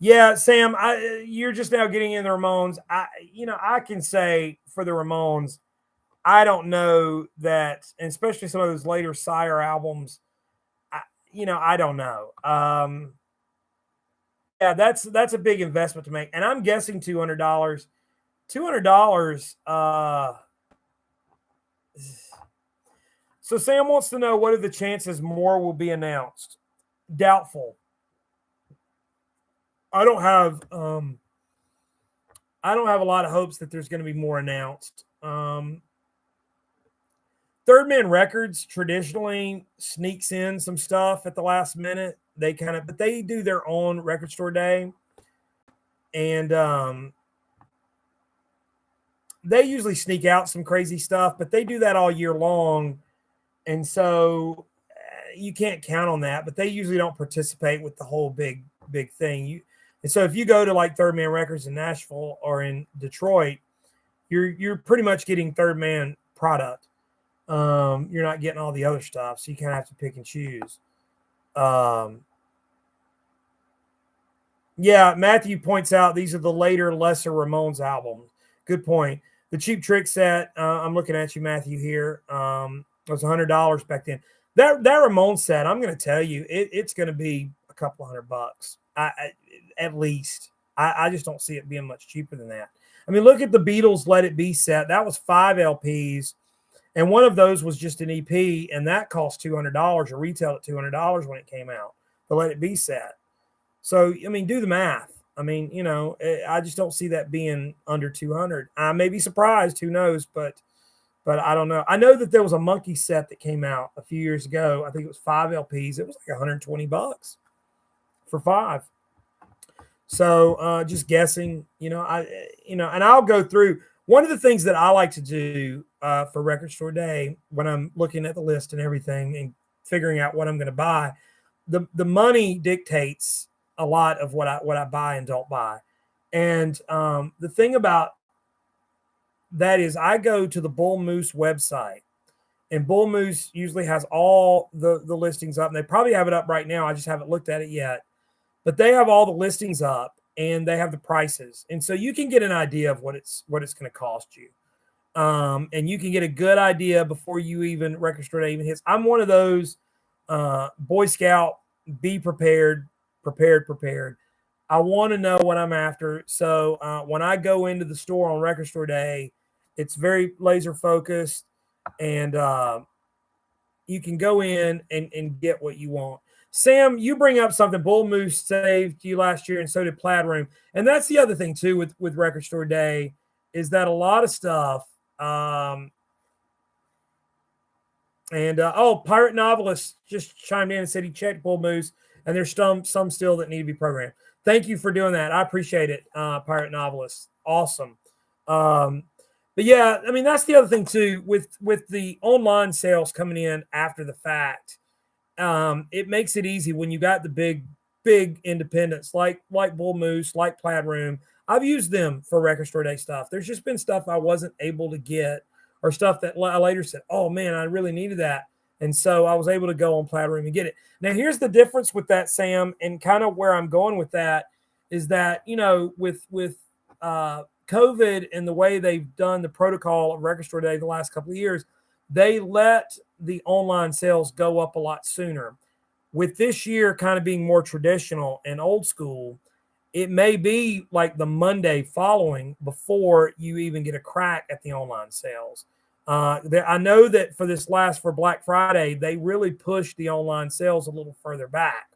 [SPEAKER 1] Yeah, Sam, you're just now getting in the Ramones. I can say for the Ramones, I don't know that, and especially some of those later Sire albums. I don't know. Yeah, that's a big investment to make, and I'm guessing $200. $200. So Sam wants to know, what are the chances more will be announced? Doubtful. I don't have a lot of hopes that there's going to be more announced. Third Man Records traditionally sneaks in some stuff at the last minute. But they do their own record store day, and they usually sneak out some crazy stuff, but they do that all year long, and so you can't count on that. But they usually don't participate with the whole big thing. And so if you go to like Third Man Records in Nashville or in Detroit, you're pretty much getting Third Man product. You're not getting all the other stuff, so you kind of have to pick and choose. Yeah, Matthew points out these are the later, lesser Ramones albums. Good point. The Cheap Trick set, I'm looking at you, Matthew, here. It was $100 back then. That Ramones set, I'm going to tell you, it's going to be a couple $100. At least. I just don't see it being much cheaper than that. I mean, look at the Beatles Let It Be set. That was 5 LPs, and one of those was just an EP, and that cost $200 or retailed at $200 when it came out, the Let It Be set. So, I mean, do the math. I mean, I just don't see that being under 200. I may be surprised, who knows, but I don't know. I know that there was a Monkey set that came out a few years ago. I think it was 5 LPs. It was like $120 for 5. So just guessing, and I'll go through. One of the things that I like to do for Record Store Day when I'm looking at the list and everything and figuring out what I'm going to buy, the money dictates a lot of what I buy and don't buy. And the thing about that is I go to the Bull Moose website, and Bull Moose usually has all the listings up, and they probably have it up right now. I just haven't looked at it yet. But they have all the listings up, and they have the prices, and so you can get an idea of what it's going to cost you, and you can get a good idea before you even Record Store Day even hits. I'm one of those Boy Scout. Be prepared. I want to know what I'm after. So when I go into the store on Record Store Day, it's very laser focused, and you can go in and get what you want. Sam, you bring up something. Bull Moose saved you last year, and so did Plaid Room. And that's the other thing, too, with Record Store Day, is that a lot of stuff Pirate Novelist just chimed in and said he checked Bull Moose, and there's some still that need to be programmed. Thank you for doing that. I appreciate it, Pirate Novelist. Awesome. But yeah, I mean, that's the other thing, too, with the online sales coming in after the fact. It makes it easy when you got the big independents like Bull Moose, like Plaid Room. I've used them for Record Store Day stuff. There's just been stuff I wasn't able to get, or stuff that I later said, oh man, I really needed that. And so I was able to go on Plaid Room and get it. Now, here's the difference with that, Sam, and kind of where I'm going with that is that, with COVID and the way they've done the protocol of Record Store Day the last couple of years, they let the online sales go up a lot sooner. With this year kind of being more traditional and old school, it may be like the Monday following before you even get a crack at the online sales. I know that for Black Friday, they really pushed the online sales a little further back.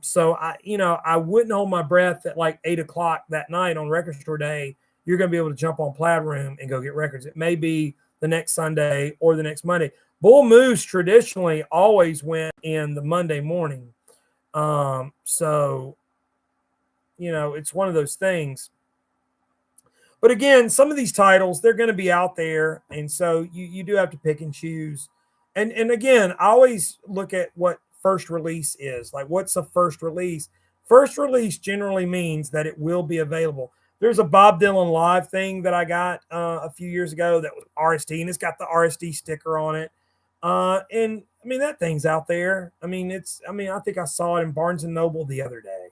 [SPEAKER 1] So I wouldn't hold my breath at like 8 o'clock that night on Record Store Day. You're going to be able to jump on Plaid Room and go get records. It may be the next Sunday or the next Monday. Bull Moose traditionally always went in the Monday morning. So it's one of those things. But again, some of these titles, they're going to be out there. And so you do have to pick and choose. And again, I always look at what first release is. Like, what's a first release? First release generally means that it will be available. There's a Bob Dylan Live thing that I got a few years ago that was RSD, and it's got the RSD sticker on it. And I mean, that thing's out there. I think I saw it in Barnes and Noble the other day.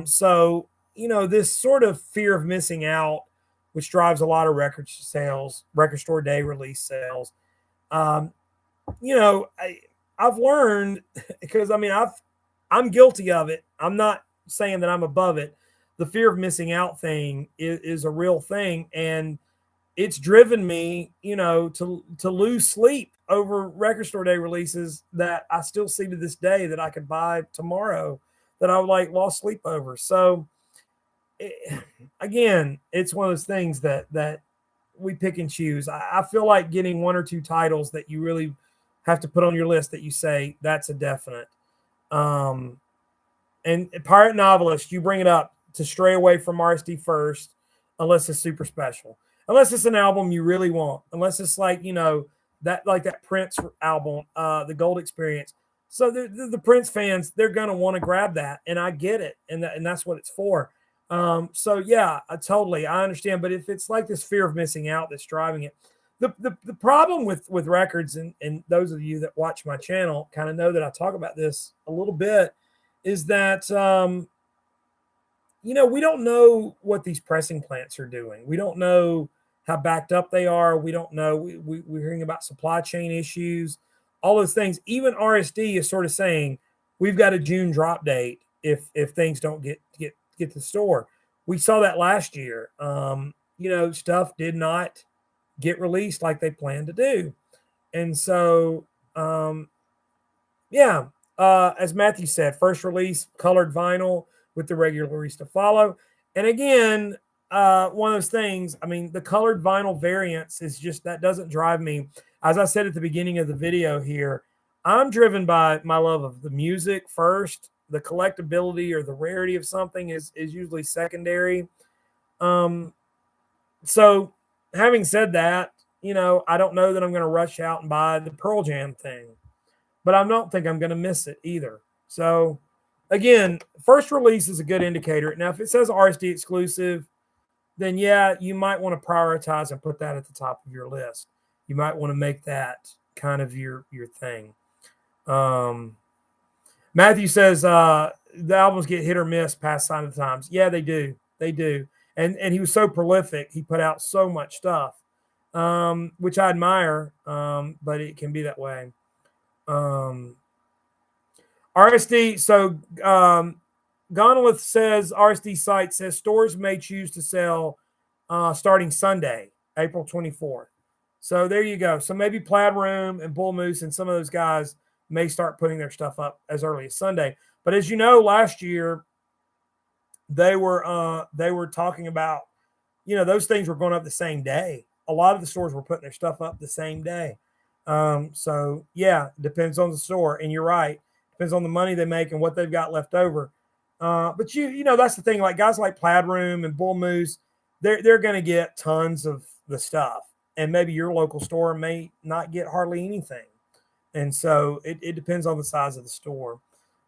[SPEAKER 1] So, this sort of fear of missing out, which drives a lot of record store day release sales. I've learned because I'm guilty of it. I'm not saying that I'm above it. The fear of missing out thing is a real thing. And it's driven me, to lose sleep over record store day releases that I still see to this day that I could buy tomorrow that I lost sleep over. So again, it's one of those things that we pick and choose. I feel like getting one or two titles that you really have to put on your list that you say that's a definite. And Pirate Novelist, you bring it up to stray away from RSD first, unless it's super special, unless it's an album you really want, unless it's that Prince album, the Gold Experience. So the Prince fans, they're going to want to grab that, and I get it, and that's what it's for. So yeah, I understand. But if it's like this fear of missing out that's driving it, the problem with records, and those of you that watch my channel kind of know that I talk about this a little bit, is that we don't know what these pressing plants are doing. We don't know how backed up they are. We don't know. We're hearing about supply chain issues, all those things. Even RSD is sort of saying we've got a June drop date if things don't get to the store. We saw that last year. Stuff did not get released like they planned to do. And so, as Matthew said, first release, colored vinyl with the regular release to follow. And again, one of those things, the colored vinyl variants is just, that doesn't drive me. As I said at the beginning of the video here, I'm driven by my love of the music first. The collectability or the rarity of something is usually secondary. So having said that, I don't know that I'm going to rush out and buy the Pearl Jam thing, but I don't think I'm going to miss it either. So again, first release is a good indicator. Now, if it says RSD exclusive, then yeah, you might want to prioritize and put that at the top of your list. You might want to make that kind of your thing. Matthew says the albums get hit or miss past Sign of the Times. Yeah, they do. They do. And he was so prolific. He put out so much stuff, which I admire, but it can be that way. RSD, so Gonolith says, RSD site says stores may choose to sell starting Sunday, April 24th. So there you go. So maybe Plaid Room and Bull Moose and some of those guys may start putting their stuff up as early as Sunday. But as you know, last year they were talking about, those things were going up the same day. A lot of the stores were putting their stuff up the same day. So yeah, depends on the store. And you're right. Depends on the money they make and what they've got left over. But that's the thing, like guys like Plaid Room and Bull Moose, they're going to get tons of the stuff. And maybe your local store may not get hardly anything. And so it depends on the size of the store.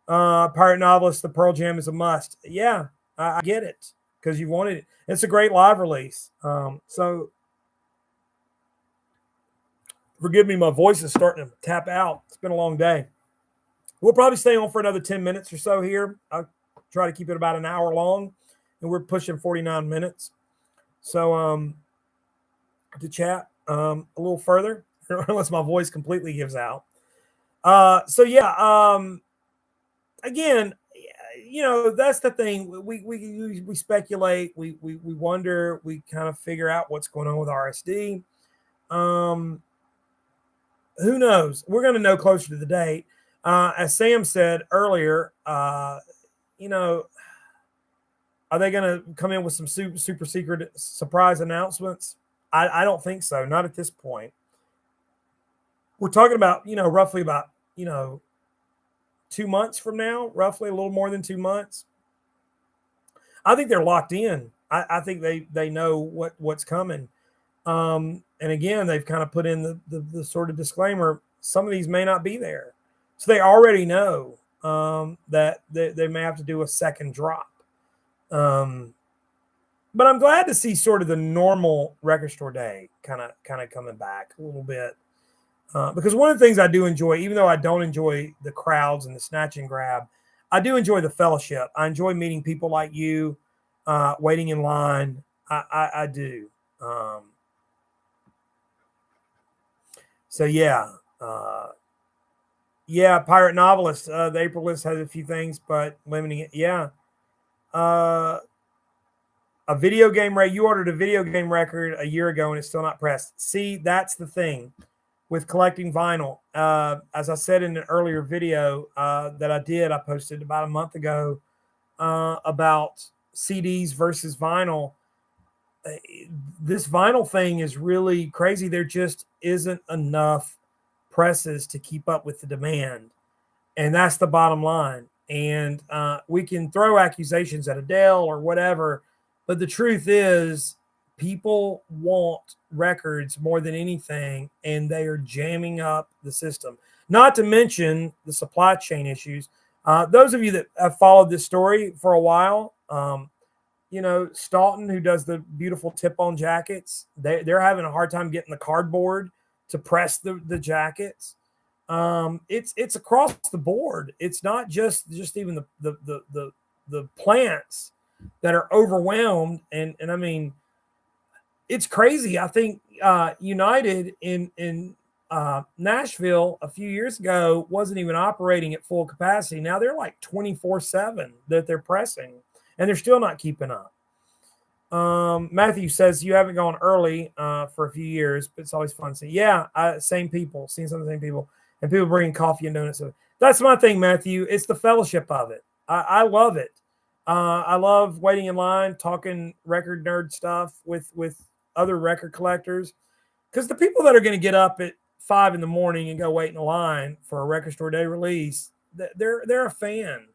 [SPEAKER 1] Pirate Novelist, the Pearl Jam is a must. Yeah, I get it because you wanted it. It's a great live release. So forgive me, my voice is starting to tap out. It's been a long day. We'll probably stay on for another 10 minutes or so here. I'll try to keep it about an hour long, and we're pushing 49 minutes. So to chat a little further, unless my voice completely gives out. Again, that's the thing. We speculate, we wonder, we kind of figure out what's going on with RSD. Who knows? We're going to know closer to the date. As Sam said earlier, you know, are they going to come in with some super secret surprise announcements? I don't think so. Not at this point. We're talking about, roughly about, 2 months from now, roughly a little more than 2 months. I think they're locked in. I think they know what's coming. And again, they've kind of put in the sort of disclaimer. Some of these may not be there. So they already know that they may have to do a second drop. But I'm glad to see sort of the normal record store day kind of coming back a little bit. Because one of the things I do enjoy, even though I don't enjoy the crowds and the snatch and grab, I do enjoy the fellowship. I enjoy meeting people like you, waiting in line. I do. So yeah. Pirate Novelist. The April list has a few things, but limiting it. Yeah. A video game record. You ordered a video game record a year ago and it's still not pressed. See, that's the thing with collecting vinyl. As I said in an earlier video that I posted about a month ago about CDs versus vinyl. This vinyl thing is really crazy. There just isn't enough presses to keep up with the demand. And that's the bottom line. And we can throw accusations at Adele or whatever, but the truth is people want records more than anything, and they are jamming up the system. Not to mention the supply chain issues. Those of you that have followed this story for a while, Staunton, who does the beautiful tip-on jackets, they're having a hard time getting the cardboard to press the jackets. It's across the board. It's not just even the plants that are overwhelmed, and I mean, it's crazy. I think United in Nashville a few years ago wasn't even operating at full capacity. Now they're like 24/7 that they're pressing, and they're still not keeping up. Matthew says you haven't gone early for a few years, but it's always fun to see. Yeah, same people, seeing some of the same people, and people bringing coffee and donuts. That's my thing, Matthew. It's the fellowship of it. I love it. I love waiting in line, talking record nerd stuff with other record collectors, because the people that are going to get up at 5 a.m. and go wait in a line for a record store day release, they're a fan.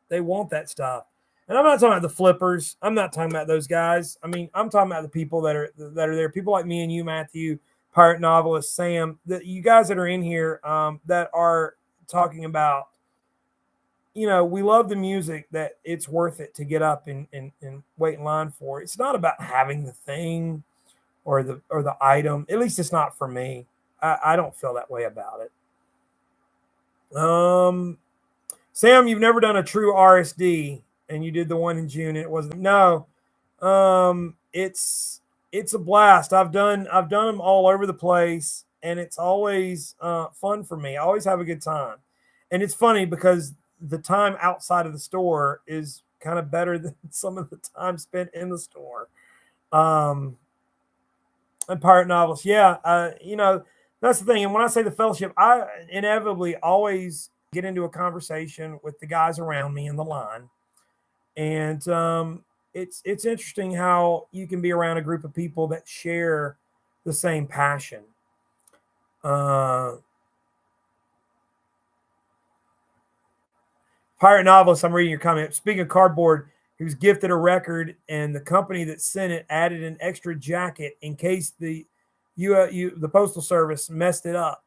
[SPEAKER 1] They want that stuff. And I'm not talking about the flippers. I'm not talking about those guys. I mean, I'm talking about the people that are there. People like me and you, Matthew, Pirate Novelist, Sam, you guys that are in here that are talking about, we love the music, that it's worth it to get up and wait in line for. It's not about having the thing or the item. At least it's not for me. I don't feel that way about it. Sam, you've never done a true RSD, and you did the one in June, and it wasn't. No, it's a blast. I've done them all over the place, and it's always fun for me. I always have a good time, and it's funny because the time outside of the store is kind of better than some of the time spent in the store. And Pirate Novelist, yeah, that's the thing. And when I say the fellowship, I inevitably always get into a conversation with the guys around me in the line. And it's interesting how you can be around a group of people that share the same passion. Pirate Novelist, I'm reading your comment. Speaking of cardboard, he was gifted a record, and the company that sent it added an extra jacket in case the Postal Service messed it up.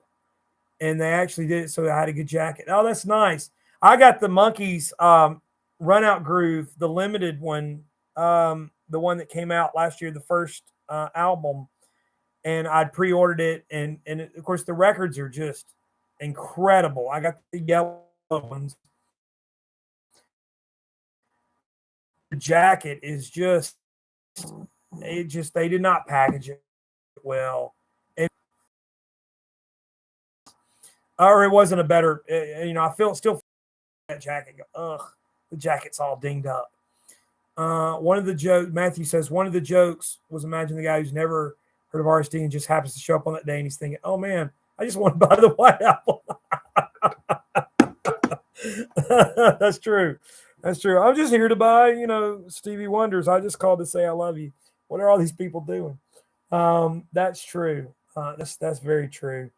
[SPEAKER 1] And they actually did it, so I had a good jacket. Oh, that's nice. I got the Monkees Run Out Groove, the limited one, the one that came out last year, the first album, and I'd pre-ordered it, and of course the records are just incredible. I got the yellow ones. The jacket is they did not package it well, or it wasn't a better. I still that jacket. Ugh, The jacket's all dinged up. One of the jokes, Matthew says, one of the jokes was imagine the guy who's never heard of RSD and just happens to show up on that day and he's thinking, oh man, I just want to buy the White Apple. That's true. That's true. I'm just here to buy, Stevie Wonders. I just called to say I love you. What are all these people doing? That's true. That's very true.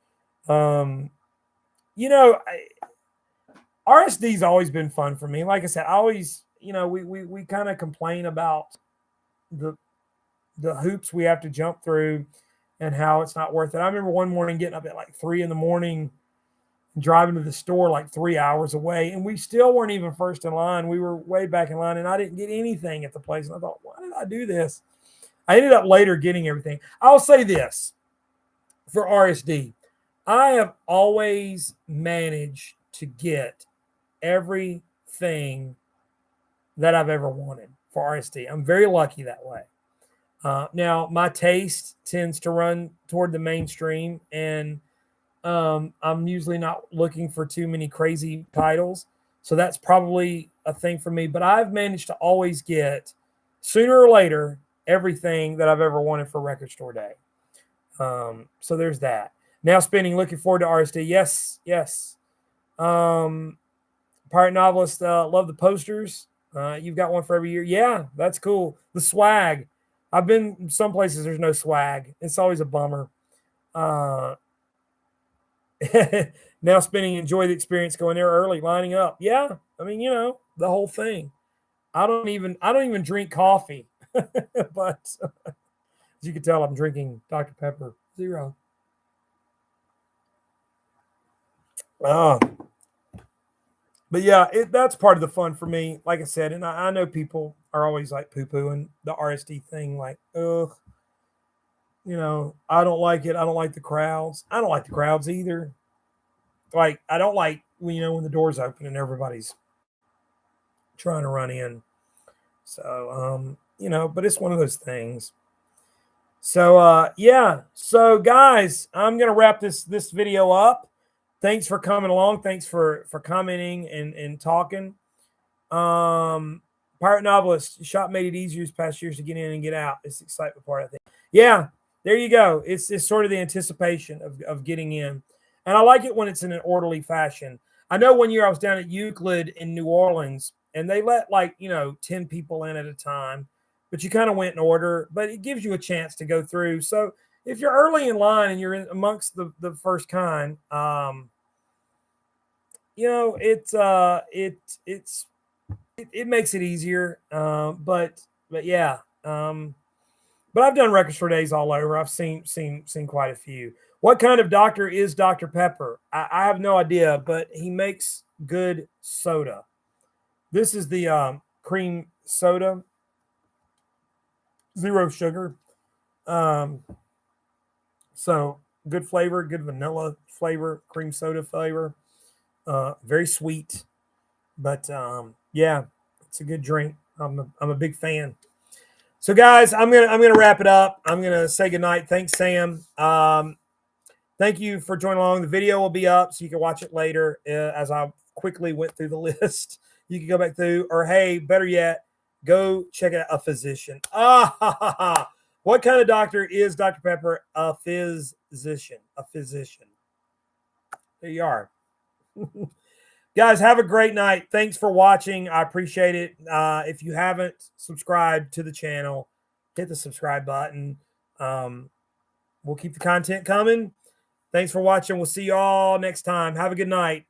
[SPEAKER 1] RSD's always been fun for me. Like I said, I always, we kind of complain about the hoops we have to jump through and how it's not worth it. I remember one morning getting up at like 3 a.m, driving to the store like 3 hours away, and we still weren't even first in line. We were way back in line, and I didn't get anything at the place. And I thought, why did I do this? I ended up later getting everything. I'll say this for RSD. I have always managed to get everything that I've ever wanted for RSD. I'm very lucky that way. Now, my taste tends to run toward the mainstream, and I'm usually not looking for too many crazy titles. So that's probably a thing for me. But I've managed to always get, sooner or later, everything that I've ever wanted for Record Store Day. So there's that. Now spinning, looking forward to RSD. Yes. Pirate Novelist, love the posters. You've got one for every year. Yeah, that's cool. The swag. I've been some places there's no swag. It's always a bummer. Now spinning, enjoy the experience going there early, lining up. Yeah, I mean, the whole thing. I don't even drink coffee, but as you can tell, I'm drinking Dr. Pepper Zero. But yeah, that's part of the fun for me. Like I said, and I know people are always like poo-pooing the RSD thing, like, ugh, I don't like it. I don't like the crowds. I don't like the crowds either. Like, I don't like when the doors open and everybody's trying to run in. So, but it's one of those things. So, yeah. So, guys, I'm gonna wrap this video up. Thanks for coming along. Thanks for commenting and talking. Pirate Novelist, shop made it easier this past years to get in and get out. It's the excitement part, I think. Yeah, there you go. It's sort of the anticipation of getting in. And I like it when it's in an orderly fashion. I know one year I was down at Euclid in New Orleans, and they let 10 people in at a time, but you kind of went in order, but it gives you a chance to go through. So if you're early in line and you're in amongst the first kind, it makes it easier. But yeah. But I've done Record Store Days all over. I've seen quite a few. What kind of doctor is Dr. Pepper? I have no idea, but he makes good soda. This is the cream soda, 0 sugar. So good flavor, good vanilla flavor, cream soda flavor. Very sweet, but yeah, it's a good drink. I'm a big fan. So guys, I'm gonna wrap it up. I'm gonna say goodnight. Thanks, Sam. Thank you for joining along. The video will be up so you can watch it later as I quickly went through the list. You can go back through, or hey, better yet, go check out a physician. What kind of doctor is Dr. Pepper? A physician. A physician. There you are. Guys, have a great night. Thanks for watching. I appreciate it. If you haven't subscribed to the channel, hit the subscribe button. We'll keep the content coming. Thanks for watching. We'll see you all next time. Have a good night.